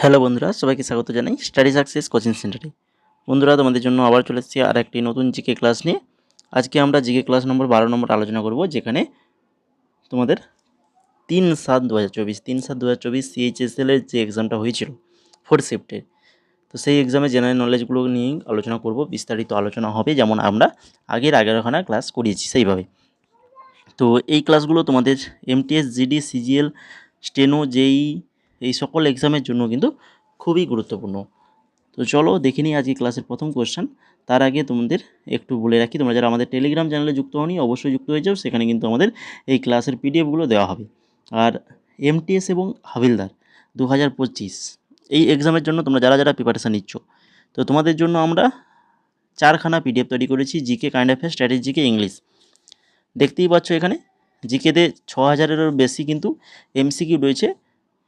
Hello বন্ধুরা, সবাইকে স্বাগত জানাই স্টাডি সাকসেস কোচিং সেন্টারে। বন্ধুরা, তোমাদের জন্য আবার চলে এসেছি আর একটি নতুন জিকে ক্লাস নিয়ে। আজকে আমরা জিকে ক্লাস নম্বর 12 নম্বর আলোচনা করব, যেখানে তোমাদের 3/7/2024 CHSL এর যে এক্সামটা হয়েছিল 4th শিফটের, তো সেই এক্সামে জেনারেল নলেজগুলো নিয়েই আলোচনা করব। বিস্তারিত আলোচনা হবে, যেমন আমরা আগের 11খানা ক্লাস করিয়েছি সেইভাবে। তো এই ক্লাসগুলো তোমাদের MTS, GD, CGL, steno, JEE এই সকল এক্সামের জন্য কিন্তু খুবই গুরুত্বপূর্ণ। তো চলো দেখে নিই আজকে ক্লাসের প্রথম কোয়েশ্চেন। তার আগে তোমাদের একটু বলে রাখি, তোমরা যারা আমাদের টেলিগ্রাম চ্যানেলে যুক্ত হওনি অবশ্যই যুক্ত হয়ে যাও। সেখানে কিন্তু আমাদের এই ক্লাসের পিডিএফগুলো দেওয়া হবে। আর MTS এবং হাবিলদার 2025 এই এক্সামের জন্য তোমরা যারা যারা প্রিপারেশান নিচ্ছ, তো তোমাদের জন্য আমরা 4খানা পিডিএফ তৈরি করেছি। GK, kind affairs, strategy, GK, English. দেখতেই পাচ্ছ এখানে জিকেতে 6000-এরও বেশি কিন্তু এমসিকিউ রয়েছে,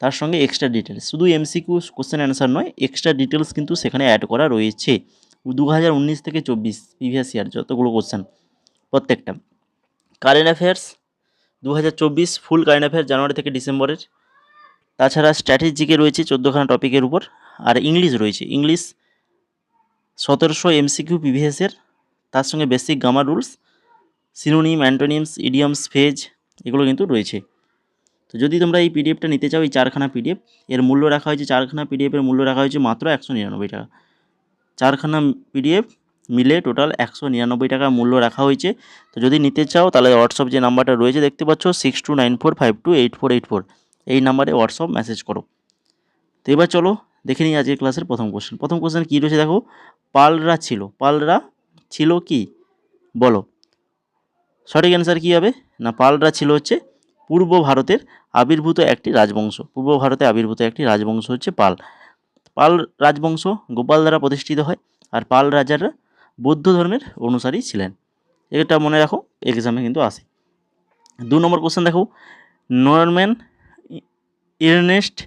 তার সঙ্গে এক্সট্রা ডিটেলস। শুধু এমসিকিউ কোশ্চেন অ্যান্সার নয়, এক্সট্রা ডিটেলস কিন্তু সেখানে অ্যাড করা রয়েছে। 2019 থেকে 24 প্রিভিয়াস ইয়ার যতগুলো কোশ্চেন প্রত্যেকটা। কারেন্ট অ্যাফেয়ার্স 2024 ফুল কারেন্ট অ্যাফেয়ার্স জানুয়ারি থেকে ডিসেম্বরের। তাছাড়া স্ট্র্যাটেজিকে রয়েছে 14খানা টপিকের উপর। আর ইংলিশ রয়েছে, ইংলিশ 1700 এমসিকিউ প্রিভিয়াসের, তার সঙ্গে basic grammar rules, synonym, antonyms, idioms, phrase এগুলো কিন্তু রয়েছে। তো যদি তোমরা এই পিডিএফটা নিতে চাও, এই 4খানা পিডিএফ এর মূল্য রাখা হয়েছে, 4খানা পিডিএফের মূল্য রাখা হয়েছে মাত্র 199 টাকা। 4খানা পিডিএফ মিলে টোটাল 199 টাকা মূল্য রাখা হয়েছে। তো যদি নিতে চাও তাহলে হোয়াটসঅ্যাপ যে নাম্বারটা রয়েছে দেখতে পাচ্ছ 6294528484, এই নাম্বারে হোয়াটসঅ্যাপ মেসেজ করো। তো এবার চলো দেখে নিই আজকের ক্লাসের প্রথম কোশ্চেন। প্রথম কোশ্চেন কী রয়েছে দেখো, পালরা ছিল কি বলো। সঠিক অ্যান্সার কী হবে না, পালরা ছিল হচ্ছে পূর্ব ভারতের আবির্ভূত একটি রাজবংশ। পূর্ব ভারতে আবির্ভূত একটি রাজবংশ হচ্ছে পাল। পাল রাজবংশ গোপাল দ্বারা প্রতিষ্ঠিত হয়, আর পাল রাজারা বৌদ্ধ ধর্মের অনুসারী ছিলেন। এটা মনে রাখো, এক্সামে কিন্তু আসে। 2 নম্বর কোশ্চেন দেখো, নরম্যান ইরনেস্ট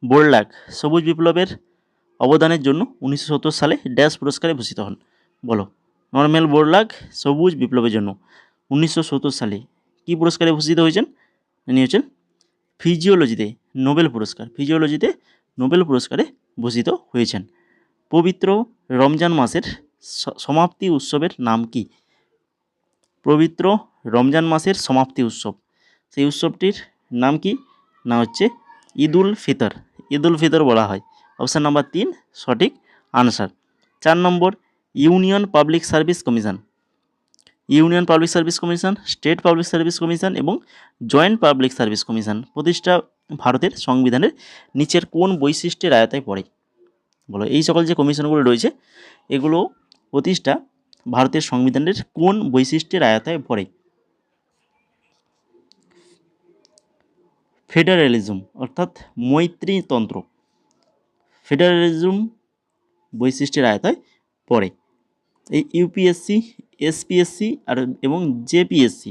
বোরলাগ সবুজ বিপ্লবের অবদানের জন্য 1970 সালে ড্যাশ পুরস্কারে ভূষিত হন। বলো, নরম্যান বোরলাগ সবুজ বিপ্লবের জন্য 1970 সালে কী পুরস্কারে ভূষিত হয়েছেন? ইনি হচ্ছেন ফিজিওলজিতে নোবেল পুরস্কারে ভূষিত হয়েছেন। পবিত্র রমজান মাসের সমাপ্তি উৎসবের নাম কি? পবিত্র রমজান মাসের সমাপ্তি উৎসব, সেই উৎসবটির নাম কি না হচ্ছে ঈদুল ফিতর বলা হয়। অপশান নাম্বার 3 সঠিক answer. 4 number, Union Public Service Commission, State Public Service Commission এবং জয়েন্ট পাবলিক সার্ভিস কমিশন প্রতিষ্ঠা ভারতের সংবিধানের নিচের কোন বৈশিষ্ট্যের আয়তায় পড়ে? বলো, এই সকল যে কমিশনগুলো রয়েছে এগুলো প্রতিষ্ঠা ভারতের সংবিধানের কোন বৈশিষ্ট্যের আয়তায় পড়ে? ফেডারেলিজম অর্থাৎ মৈত্রীতন্ত্র, ফেডারেলিজম বৈশিষ্ট্যের আয়তায় পড়ে। এই ইউপিএসসি, এসপিএসসি এবং জেপিএসসি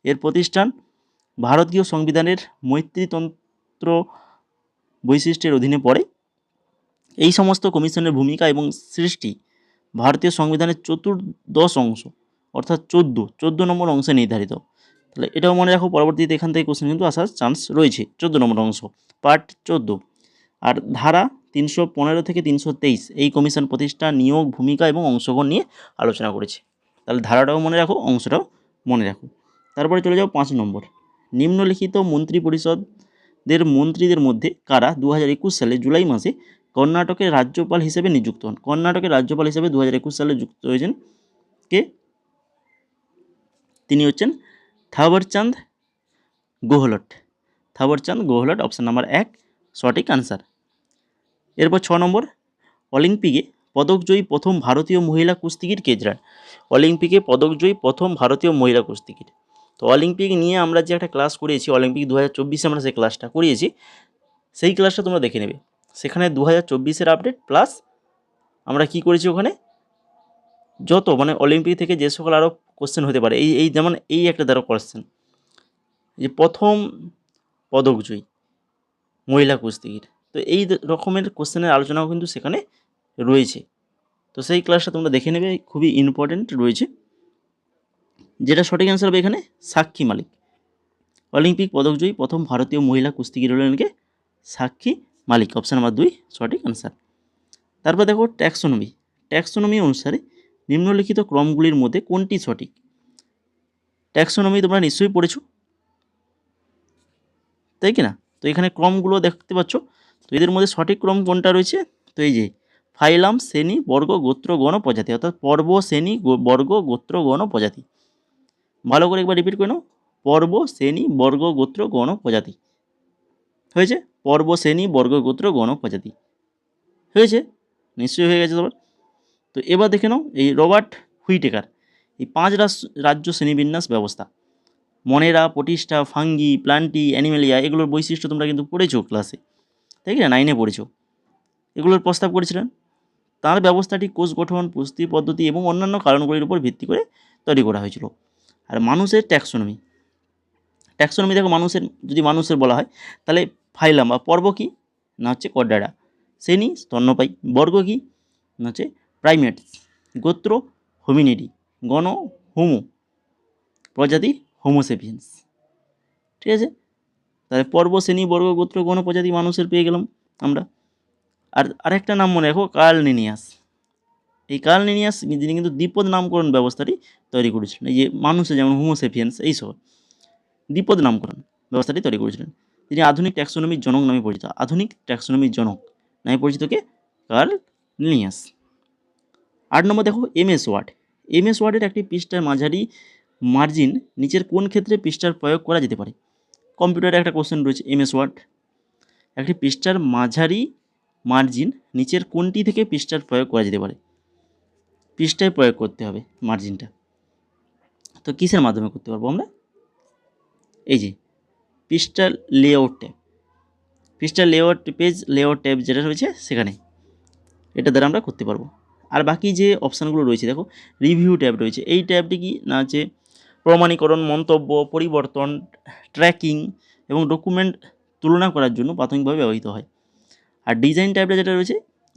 এর প্রতিষ্ঠান ভারতীয় সংবিধানের মৈত্রীতন্ত্র বৈশিষ্ট্যের অধীনে পড়ে। এই সমস্ত কমিশনের ভূমিকা এবং সৃষ্টি ভারতীয় সংবিধানের চতুর্দশ অংশ অর্থাৎ 14 নম্বর অংশে নির্ধারিত। তাহলে এটাও মনে রাখো, পরবর্তীতে এখান থেকে কোশ্চেন কিন্তু আসার চান্স রয়েছে। 14 নম্বর অংশ, পার্ট 14। আর ধারা 315 থেকে 323 এই কমিশন প্রতিষ্ঠা, নিয়োগ, ভূমিকা এবং অংশগ্রহণ নিয়ে আলোচনা করেছে। তাহলে ধারাটাও মনে রাখো, অংশটাও মনে রাখো। তারপরে চলে যাও 5 নম্বর, নিম্নলিখিত মন্ত্রিপরিষদের মন্ত্রীদের মধ্যে কারা 2021 সালে জুলাই মাসে কর্ণাটকের রাজ্যপাল হিসেবে নিযুক্ত হন? কর্ণাটকের রাজ্যপাল হিসেবে 2021 সালে যুক্ত হয়েছেন কে? তিনি হচ্ছেন থাওয়ারচাঁদ গেহলট। অপশান নাম্বার 1 সঠিক আনসার। এরপর 6 নম্বর, অলিম্পিকে পদকজয়ী প্রথম ভারতীয় মহিলা কুস্তিগির কে ছিলেন? তো অলিম্পিক নিয়ে আমরা যে একটা ক্লাস করিয়েছি, অলিম্পিক 2024 আমরা সেই ক্লাসটা করিয়েছি, সেই ক্লাসটা তোমরা দেখে নেবে। সেখানে 2024-এর আপডেট প্লাস আমরা কি করেছি ওখানে যত অলিম্পিক থেকে যে সকল আরও কোশ্চেন হতে পারে, এই যেমন এই একটা দ্বারা কোশ্চেন, যে প্রথম পদকজয়ী মহিলা কুস্তিগির, তো এই রকমের কোশ্চেনের আলোচনাও কিন্তু সেখানে রয়েছে। তো সেই ক্লাসটা তোমরা দেখে নেবে, খুবই ইম্পর্টেন্ট রয়েছে। যেটা সঠিক অ্যান্সার হবে এখানে সাক্ষী মালিক। অলিম্পিক পদকজয়ী প্রথম ভারতীয় মহিলা কুস্তিগির হলেন কে? সাক্ষী মালিক, অপশান নাম্বার 2 সঠিক অ্যান্সার। তারপর দেখো ট্যাক্সোনমি। ট্যাক্সোনমি অনুসারে নিম্নলিখিত ক্রমগুলির মধ্যে কোনটি সঠিক? ট্যাক্সোনমি তোমরা নিশ্চয়ই পড়েছো, তাই কি না? তো এখানে ক্রমগুলো দেখতে পাচ্ছ, তো এদের মধ্যে সঠিক ক্রম কোনটা রয়েছে? তো এই যে ফাইলাম, শ্রেণী, বর্গ, গোত্র, গণ, প্রজাতি, অর্থাৎ পর্ব, শ্রেণী, বর্গ, গোত্র, গণ, প্রজাতি। ভালো করে একবার রিপিট করে নাও, পর্ব, শ্রেণী, বর্গ, গোত্র, গণ, প্রজাতি। হয়েছে? পর্ব, শ্রেণী, বর্গ, গোত্র, গণ, প্রজাতি। হয়েছে? নিশ্চয়ই হয়ে গেছে তোমার। তো এবার দেখে নাও এই রবার্ট হুইটেকার এই 5 রাজ্য শ্রেণীবিন্যাস ব্যবস্থা, মনেরা, প্রতিষ্ঠা, ফাঙ্গি, প্লান্টি, অ্যানিমেলিয়া, এগুলোর বৈশিষ্ট্য তোমরা কিন্তু পড়েছো ক্লাসে, তাই কি না? 9-এ পড়েছো। এগুলোর প্রস্তাব করেছিলেন। তার ব্যবস্থাটি কোষ গঠন, পুষ্টি পদ্ধতি এবং অন্যান্য কারণগুলির উপর ভিত্তি করে তৈরি করা হয়েছিল। আর মানুষের ট্যাক্সোনমি। ট্যাক্সোনমি দেখো, যদি মানুষের বলা হয় তাহলে ফাইলাম বা পর্ব কি না হচ্ছে কর্ডাটা, শ্রেণী স্তন্যপায়ী, বর্গ কি না হচ্ছে প্রাইমেটস, গোত্র হোমিনিডি, গণ হোমো, প্রজাতি হোমোসেপিয়েন্স। ঠিক আছে? তাহলে পর্ব, শ্রেণী, বর্গ, গোত্র, গণ, প্রজাতি মানুষের পেয়ে গেলাম আমরা। আর আরেকটা নাম মনে রাখো, কার্ল লিনিয়াস। এই কার্ল লিনিয়াস যিনি কিন্তু দ্বিপদ নামকরণ ব্যবস্থাটি তৈরি করেছিলেন। এই যে মানুষের যেমন হোমোসেপিয়েন্স এইসব দ্বিপদ নামকরণ ব্যবস্থাটি তৈরি করেছিলেন। তিনি আধুনিক ট্যাক্সোনমির জনক নামে পরিচিত। আধুনিক ট্যাক্সোনমির জনক নামে পরিচিত কে? Curl Linnaeus. 8 নম্বর দেখো এমএস ওয়ার্ড। এমএস ওয়ার্ডের একটি পৃষ্ঠার মাঝারি মার্জিন নিচের কোন ক্ষেত্রে পৃষ্ঠার প্রয়োগ করা যেতে পারে? কম্পিউটারে একটা কোশ্চেন রয়েছে, এমএস ওয়ার্ড একটি পৃষ্ঠার মাঝারি মার্জিন নিচের কোনটি থেকে পৃষ্ঠার প্রয়োগ করা যেতে পারে? পৃষ্ঠায় প্রয়োগ করতে হবে মার্জিনটা। তো কিসের মাধ্যমে করতে পারবো আমরা? এই যে পৃষ্ঠার লেআউট ট্যাব, পৃষ্ঠার লেআউট, পেজ লেআউট ট্যাব যেটা রয়েছে সেখানে, এটা দ্বারা আমরা করতে পারবো। আর বাকি যে অপশানগুলো রয়েছে দেখো, রিভিউ ট্যাব রয়েছে। এই ট্যাবটি কি না হচ্ছে প্রমাণীকরণ, মন্তব্য, পরিবর্তন, ট্র্যাকিং এবং ডকুমেন্ট তুলনা করার জন্য প্রাথমিকভাবে ব্যবহৃত হয়। আর ডিজাইন ট্যাবটা যেটা রয়েছে,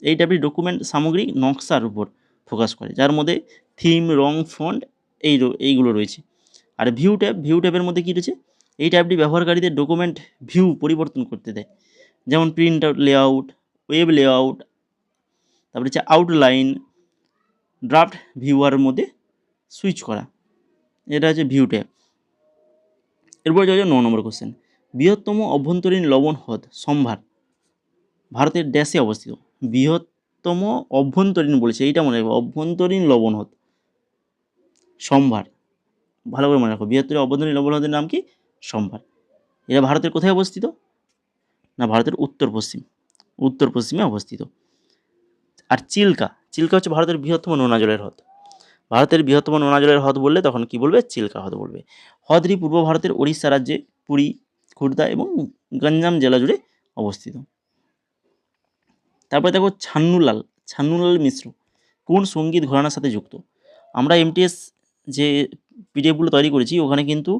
এই ট্যাবটি ডকুমেন্ট সামগ্রিক নকশার উপর ফোকাস করে, যার মধ্যে থিম, রং, ফন্ট এইগুলো রয়েছে। আর ভিউ ট্যাবের মধ্যে কী রয়েছে? এই ট্যাবটি ব্যবহারকারীদের ডকুমেন্ট ভিউ পরিবর্তন করতে দেয়, যেমন print out layout, web layout, তারপরে হচ্ছে আউটলাইন, ড্রাফট ভিউয়ারের মধ্যে সুইচ করা, এটা হচ্ছে ভিউ ট্যাব। এরপর যাওয়া 9 নম্বর কোশ্চেন। বৃহত্তম অভ্যন্তরীণ লবণ হ্রদ সম্ভার ভারতের ড্যাশে অবস্থিত? বৃহত্তম অভ্যন্তরীণ বলেছে, এইটা মনে রাখবো, অভ্যন্তরীণ লবণ হ্রদ সম্ভার। ভালো করে মনে রাখো, বৃহত্তর অভ্যন্তরীণ লবণ হ্রদের নাম কি? সম্ভার। এটা ভারতের কোথায় অবস্থিত? না, ভারতের উত্তর পশ্চিমে অবস্থিত। আর চিল্কা হচ্ছে ভারতের বৃহত্তম নোনা জলের হ্রদ। ভারতের বৃহত্তম নোনা জলের হ্রদ বললে তখন কি বলবে? চিল্কা হ্রদ বলবে। হ্রদটি পূর্ব ভারতের ওড়িশা রাজ্যে পুরী, খুর্দা এবং গঞ্জাম জেলা জুড়ে অবস্থিত। তারপরে দেখো ছান্নুলাল মিশ্র কোন সঙ্গীত ঘরানার সাথে যুক্ত? আমরা এমটিএস যে পিডিএফগুলো তৈরি করেছি ওখানে কিন্তু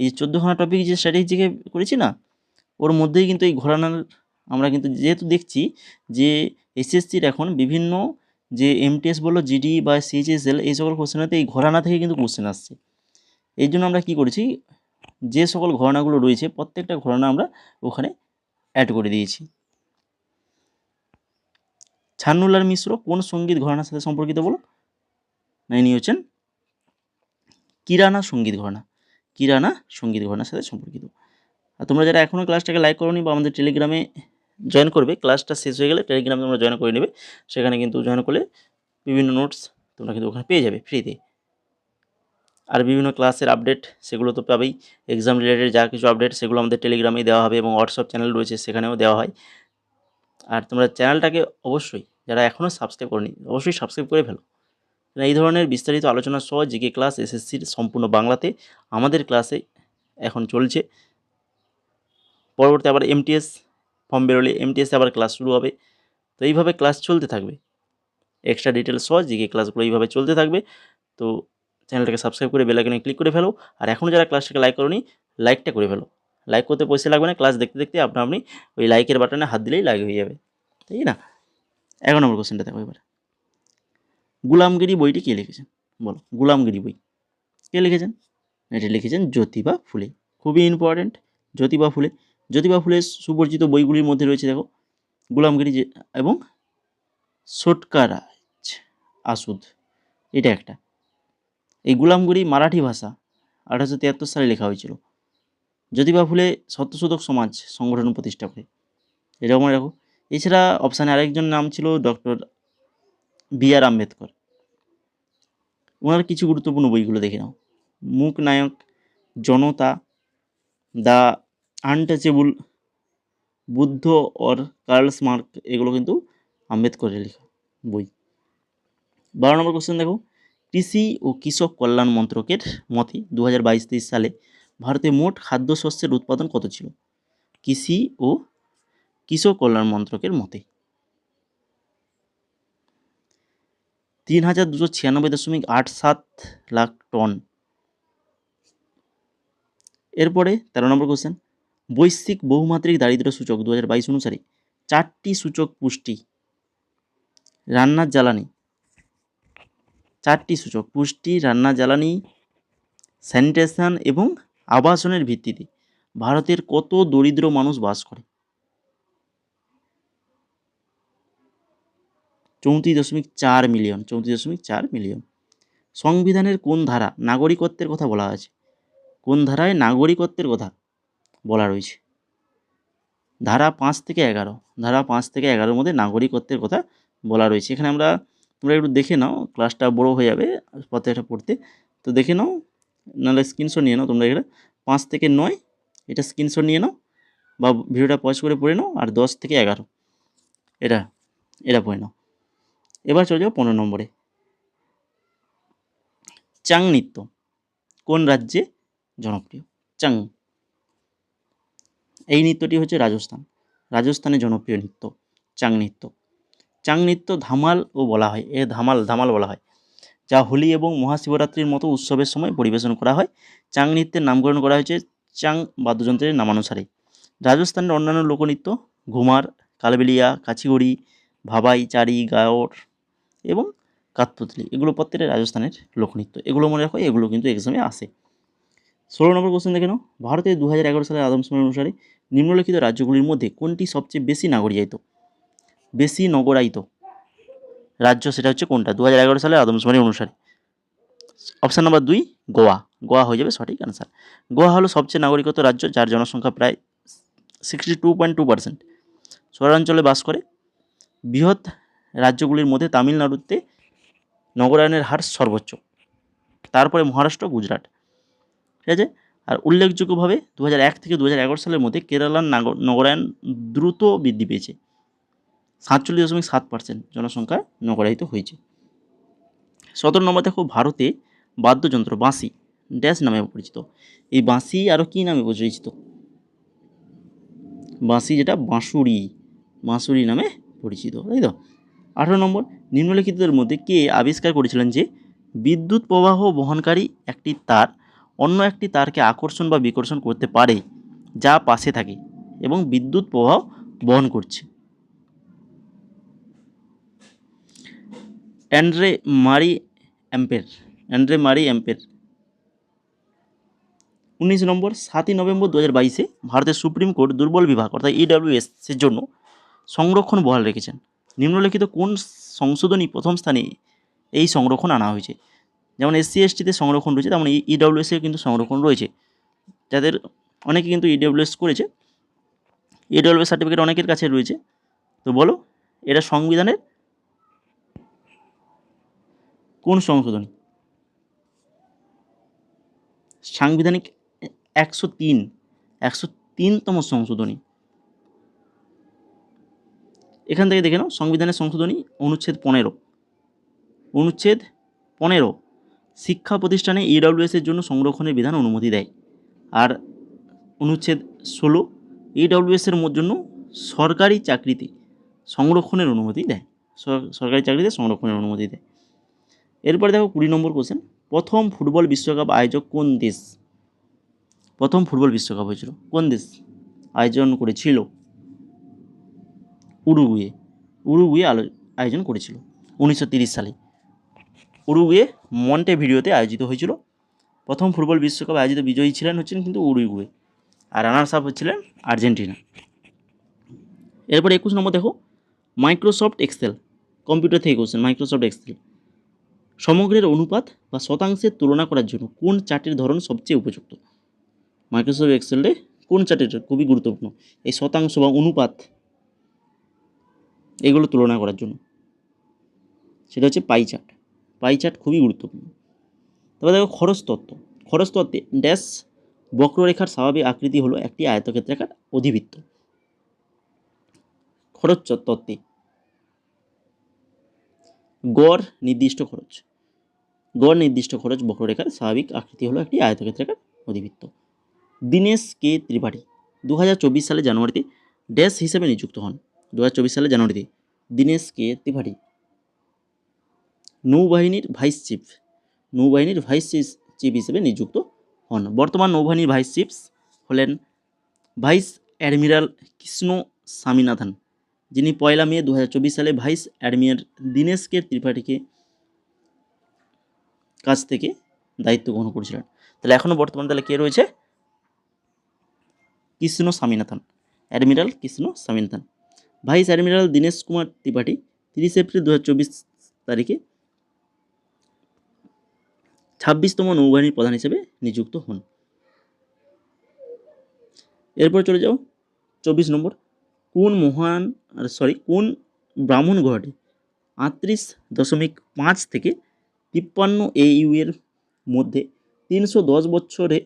এই 14খানা টপিক যে স্ট্র্যাটেজি করেছি না, ওর মধ্যেই কিন্তু এই ঘরানার আমরা কিন্তু যেহেতু দেখছি যে এসএসসির এখন বিভিন্ন যে এমটিএস বলো, জিডি বা সিএইচএসএল, এই সকল কোশ্চেনেতে এই ঘরানা থেকে কিন্তু কোশ্চেন আসছে। এই জন্য আমরা কী করেছি, যে সকল ঘরানাগুলো রয়েছে প্রত্যেকটা ঘরানা আমরা ওখানে অ্যাড করে দিয়েছি। ছান্নুলাল মিশ্র কোন সঙ্গীত ঘরানার সাথে সম্পর্কিত বলো? না, ইনি হচ্ছেন কিরানা সঙ্গীত ঘরানার সাথে সম্পর্কিত। আর তোমরা যারা এখনও ক্লাসটাকে লাইক করোনি বা আমাদের টেলিগ্রামে জয়েন করবে, ক্লাসটা শেষ হয়ে গেলে টেলিগ্রামে তোমরা জয়েন করে নেবে। সেখানে কিন্তু জয়েন করলে বিভিন্ন নোটস তোমরা কিন্তু ওখানে পেয়ে যাবে ফ্রিতে। আর বিভিন্ন ক্লাসের আপডেট সেগুলো তো পাবেই, এক্সাম রিলেটেড যা কিছু আপডেট সেগুলো আমাদের টেলিগ্রামেই দেওয়া হবে এবং হোয়াটসঅ্যাপ চ্যানেল রয়েছে সেখানেও দেওয়া হয়। আর তোমরা চ্যানেলটাকে অবশ্যই, যারা এখনও সাবস্ক্রাইব করনি, অবশ্যই সাবস্ক্রাইব করে ফেলো। এই ধরনের বিস্তারিত আলোচনা সহ জিকে ক্লাস এসএসসির সম্পূর্ণ বাংলাতে আমাদের ক্লাসে এখন চলছে। পরবর্তী আবার এমটিএস ফর্ম বেরোলে এমটিএসে আবার ক্লাস শুরু হবে। তো এইভাবে ক্লাস চলতে থাকবে, এক্সট্রা ডিটেলস সহ জিকে ক্লাসগুলো এইভাবে চলতে থাকবে। তো চ্যানেলটাকে সাবস্ক্রাইব করে বেল আইকনে ক্লিক করে ফেলো। আর এখনও যারা ক্লাসটাকে লাইক করোনি, লাইকটা করে ফেলো। লাইক করতে পয়সা লাগবে না, ক্লাস দেখতে দেখতে আপনি ওই লাইকের বাটনে হাত দিলেই লাইক হয়ে যাবে, তাই না? 11 নম্বর কোশ্চেনটা দেখো এবার। গুলামগিরি বইটি কে লিখেছেন? বলো, গুলামগিরি বই কে লিখেছেন? এটা লিখেছেন জ্যোতিবা ফুলে। খুবই ইম্পর্টেন্ট, জ্যোতিবা ফুলে। জ্যোতিবা ফুলের সুপরিচিত বইগুলির মধ্যে রয়েছে দেখো গোলামগিরি যে এবং সোটকারাজ আসুদ, এটা একটা। এই গোলামগিরি মারাঠি ভাষা 1873 সালে লেখা হয়েছিল। জ্যোতিবা ফুলে সত্যশোধক সমাজ সংগঠন প্রতিষ্ঠা করে, এটাও মনে রাখো। এছাড়া অপশানে আরেকজন নাম ছিল ডক্টর বি.আর. আম্বেদকর। ওনার কিছু গুরুত্বপূর্ণ বইগুলো দেখে নাও। Mook Nayak, Janata, The Untouchable, Buddha or Karl Marx, এগুলো কিন্তু আম্বেদকরের লেখা বই। 12 নম্বর কোশ্চেন দেখো, কৃষি ও কৃষক কল্যাণ মন্ত্রকের মতে 2022-23 সালে ভারতে মোট খাদ্যশস্যের উৎপাদন কত ছিল? কৃষি ও কৃষক কল্যাণ মন্ত্রকের মতে 3,296.87 লাখ টন। এরপরে 13 নম্বর কোশ্চেন, বৈশ্বিক বহুমাত্রিক দারিদ্র্য সূচক 2022 অনুসারে 4টি সূচক পুষ্টি, রান্নার জ্বালানি, 4টি সূচক পুষ্টি, রান্নার জ্বালানি, স্যানিটেশন এবং আবাসনের ভিত্তিতে ভারতের কত দরিদ্র মানুষ বাস করে? 34.4 মিলিয়ন, 34.4 মিলিয়ন। সংবিধানের কোন ধারা নাগরিকত্বের কথা বলা আছে? কোন ধারায় নাগরিকত্বের কথা বলা রয়েছে? ধারা 5 থেকে 11, ধারা 5 থেকে 11-র মধ্যে নাগরিকত্বের কথা বলা রয়েছে। এখানে তোমরা একটু দেখে নাও, ক্লাসটা বড় হয়ে যাবে প্রত্যেকটা পড়তে, তো দেখে নাও, নাহলে স্ক্রিনশট নিয়ে নাও তোমরা। এটা 5 থেকে 9, এটা স্ক্রিনশট নিয়ে নাও বা ভিডিওটা পজ করে পড়ে নাও। আর 10 থেকে 11 এটা পড়ে নাও। এবার চলে যাও 15 নম্বরে। চাং নৃত্য কোন রাজ্যে জনপ্রিয়? চাং, এই নৃত্যটি হচ্ছে রাজস্থানে জনপ্রিয় নৃত্য চাং নৃত্য। চাং নৃত্য ধামালও বলা হয়, ধামাল বলা হয়, যা হোলি এবং মহাশিবরাত্রির মতো উৎসবের সময় পরিবেশন করা হয়। চাং নৃত্যের নামকরণ করা হয়েছে চাং বাদ্যযন্ত্রের নামানুসারে। রাজস্থানের অন্যান্য লোকনৃত্য ঘুমার, কালবেলিয়া, কাচিগড়ি, ভাবাই, চারি, গায়র এবং কাঠপুতলি, এগুলো প্রত্যেকটা রাজস্থানের লোকনৃত্য। এগুলো মনে রাখো, এগুলো কিন্তু এক্সামে আসে। 16 নম্বর কোশ্চেন দেখে নাও, ভারতের 2011 সালের আদমশুমারি অনুসারে নিম্নলিখিত রাজ্যগুলির মধ্যে কোনটি সবচেয়ে বেশি নগরায়িত রাজ্য, সেটা হচ্ছে কোনটা 2011 সালের আদমশুমারি অনুসারে? অপশান নাম্বার 2 গোয়া হয়ে যাবে সঠিক অ্যান্সার। গোয়া হলো সবচেয়ে নাগরিকত্ব রাজ্য, যার জনসংখ্যা প্রায় 62.2%। শহরাঞ্চলে বাস করে। বৃহৎ রাজ্যগুলির মধ্যে তামিলনাড়ুতে নগরায়নের হার সর্বোচ্চ, তারপরে মহারাষ্ট্র, গুজরাট, ঠিক আছে। আর উল্লেখযোগ্যভাবে 2001 থেকে 2011 সালের মধ্যে কেরালার নগরায়ন দ্রুত বৃদ্ধি পেয়েছে, 47.7% জনসংখ্যা নগরায়িত হয়েছে। 17 নম্বর দেখো, ভারতে বাদ্যযন্ত্র বাঁশি ড্যাশ নামে পরিচিত। এই বাঁশি আরও কী নামে পরিচিত? বাঁশি যেটা বাঁশুরি নামে পরিচিত, তাই তো। 18 নম্বর, নিম্নলিখিতদের মধ্যে কে আবিষ্কার করেছিলেন যে বিদ্যুৎ প্রবাহ বহনকারী একটি তার অন্য একটি তারকে আকর্ষণ বা বিকর্ষণ করতে পারে যা পাশে থাকে এবং বিদ্যুৎ প্রবাহ বহন করছে? অ্যান্ড্রে মারি অ্যাম্পের। 19 নম্বর, 7ই নভেম্বর 2022 ভারতের সুপ্রিম কোর্ট দুর্বল বিভাগ অর্থাৎ EWS এর জন্য সংরক্ষণ বহাল রেখেছেন। নিম্নলিখিত কোন সংশোধনী প্রথম স্থানে এই সংরক্ষণ আনা হয়েছে? যেমন SC/STতে সংরক্ষণ রয়েছে, তেমন EWS এর কিন্তু সংরক্ষণ রয়েছে, যাদের অনেকে কিন্তু EWS করেছে। EWS সার্টিফিকেট অনেকের কাছে রয়েছে। তো বলো, এটা সংবিধানের কোন সংশোধনী? সাংবিধানিক 103তম সংশোধনী। এখান থেকে দেখে নাও, সংবিধানের সংশোধনী অনুচ্ছেদ 15 শিক্ষা প্রতিষ্ঠানে EWS এর জন্য সংরক্ষণের বিধান অনুমতি দেয়। আর অনুচ্ছেদ 16 EWS এর জন্য সরকারি চাকরিতে সংরক্ষণের অনুমতি দেয়। এরপরে দেখো 20 নম্বর কোশ্চেন, প্রথম ফুটবল বিশ্বকাপ আয়োজক কোন দেশ? প্রথম ফুটবল বিশ্বকাপ হয়েছিল কোন দেশ আয়োজন করেছিল? উরুগুয়ে আয়োজন করেছিল 1930 সালে। উরুগুয়ে মন্টেভিডিওতে আয়োজিত হয়েছিল। প্রথম ফুটবল বিশ্বকাপ আয়োজিত বিজয়ী হচ্ছেন কিন্তু উরুগুয়ে, আর রানার্স আপ হচ্ছিলেন আর্জেন্টিনা। এরপর 21 নম্বর দেখো, মাইক্রোসফট এক্সেল, কম্পিউটার থেকে কোশ্চেন। মাইক্রোসফট এক্সেল সমগ্রের অনুপাত বা শতাংশের তুলনা করার জন্য কোন চার্টের ধরন সবচেয়ে উপযুক্ত? মাইক্রোসফট এক্সেলে কোন চার্টের খুবই গুরুত্বপূর্ণ এই শতাংশ বা অনুপাত এগুলো তুলনা করার জন্য, সেটা হচ্ছে পাই চার্ট। পাই চার্ট খুবই গুরুত্বপূর্ণ। তবে দেখো খরচতত্ত্ব, খরচতত্ত্বে ড্যাশ বক্ররেখার স্বাভাবিক আকৃতি হলো একটি আয়তক্ষেত্রাকার অধিবৃত্ত। খরচ তত্ত্বে গড় নির্দিষ্ট খরচ, গড় নির্দিষ্ট খরচ বক্ররেখার স্বাভাবিক আকৃতি হলো একটি আয়তক্ষেত্রাকার অধিবৃত্ত। দীনেশ কে ত্রিপাঠী 2024 সালে জানুয়ারিতে ড্যাশ হিসেবে নিযুক্ত হন। 2024 সালে জানুয়ারিতে দীনেশ কে ত্রিপাঠী নৌবাহিনীর ভাইস চিফ, নৌবাহিনীর ভাইস চিফ হিসেবে নিযুক্ত হন। বর্তমান নৌবাহিনীর ভাইস চিফ হলেন ভাইস অ্যাডমিরাল কৃষ্ণ স্বামীনাথন, যিনি 1 মে 2024 সালে ভাইস অ্যাডমিরাল দীনেশ কে ত্রিপাঠীকে কাছ থেকে দায়িত্ব গ্রহণ করেছিলেন। তাহলে এখনও বর্তমানে তাহলে কে রয়েছে? Krishna Swaminathan, admiral Krishna Swaminathan. Vice admiral Dinesh Kumar Tripathi 30 April 2024 তারিখে 26তম নৌবাহিনীর প্রধান হিসেবে নিযুক্ত হন। এরপর চলে যাও 24 নম্বর, কোন ব্রাহ্মণ গ্রহটি 38.5 থেকে 53 AU এর মধ্যে 310 বছরে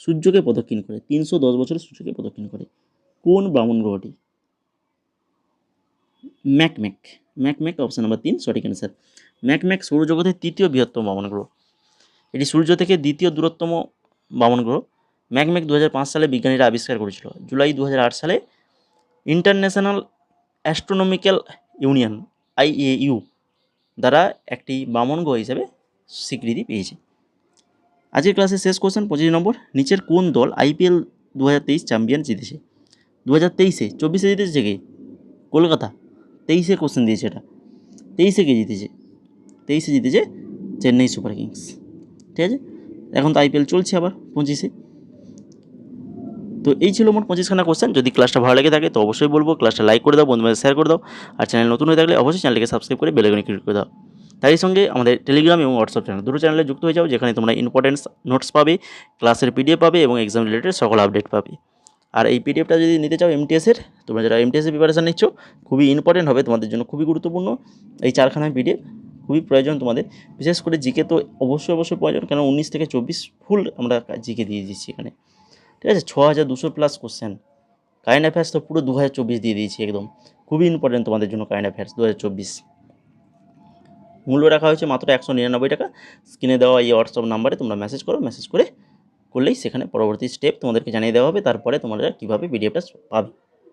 সূর্যকে প্রদক্ষিণ করে, 310 বছরে সূর্যকে প্রদক্ষিণ করে? কোন ব্রাহ্মণ গ্রহটি? ম্যাকম্যাক, ম্যাকম্যাক অপশন নাম্বার 3 সঠিক অ্যান্সার। ম্যাকম্যাক সৌরজগতের তৃতীয় বৃহত্তম বামন গ্রহ, এটি সূর্য থেকে দ্বিতীয় দূরত্বম বামন গ্রহ। ম্যাকম্যাক 2005 সালে বিজ্ঞানীরা আবিষ্কার করেছিল। জুলাই 2008 সালে ইন্টারন্যাশনাল অ্যাস্ট্রোনমিক্যাল ইউনিয়ন IAU দ্বারা একটি বামন গ্রহ হিসেবে স্বীকৃতি পেয়েছে। আজকের ক্লাসের শেষ কোশ্চেন 25 নম্বর, নিচের কোন দল IPL 2023 চ্যাম্পিয়ন জিতেছে? 2023-এ, 24-এ জিতেছে কে? কলকাতা। 23-এ কোশ্চেন দিয়েছে এটা, 23-এ কে জিতেছে? 23-এ জিতেছে চেন্নাই সুপার কিংস। ঠিক আছে, এখন তো IPL চলছে আবার 25-এ। তো এই ছিল মোট 25খানা কোশ্চেন। যদি ক্লাসটা ভালো লেগে থাকে তো অবশ্যই বলবো ক্লাসটা লাইক করে দাও, বন্ধুদের শেয়ার করে দাও, আর চ্যানেল নতুন হয়ে থাকলে অবশ্যই চ্যানেলটিকে সাবস্ক্রাইব করে বেল আইকনে ক্লিক করে দাও। তারই সঙ্গে আমাদের টেলিগ্রাম এবং হোয়াটসঅ্যাপ চ্যানেল, দুটো চ্যানেলে যুক্ত হয়ে যাও, যেখানে তোমরা ইম্পর্টেন্স নোটস পাবে, ক্লাসের PDF পাবে এবং এক্সাম রিলেটেড সকল আপডেট পাবে। আর এই PDFটা যদি নিতে চাও MTS-এর, তোমরা যারা MTS-এর প্রিপারেশান নিচ্ছ, খুবই ইম্পর্টেন্ট হবে তোমাদের জন্য, খুবই গুরুত্বপূর্ণ এই 4খানা PDF, খুবই প্রয়োজন তোমাদের। বিশেষ করে জিকে তো অবশ্যই প্রয়োজন, কেন 19 থেকে 24 ফুল আমরা জিকে দিয়ে দিচ্ছি এখানে। ঠিক আছে, 6200 প্লাস কোশ্চেন। কারেন্ট অ্যাফেয়ার্স তো পুরো 2024 দিয়ে দিয়েছি একদম, খুবই ইম্পর্টেন্ট তোমাদের জন্য কারেন্ট অ্যাফেয়ার্স 2024। মূল্য রাখা হয়েছে মাত্র 199 টাকা। স্ক্রিনে দেওয়া এই হোয়াটসঅ্যাপ নাম্বারে তোমরা মেসেজ করো, মেসেজ করলেই সেখানে পরবর্তী স্টেপ তোমাদেরকে জানিয়ে দেওয়া হবে, তারপরে তোমরা কীভাবে PDFটা পাবে।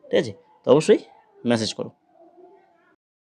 ঠিক আছে, তো অবশ্যই মেসেজ করো।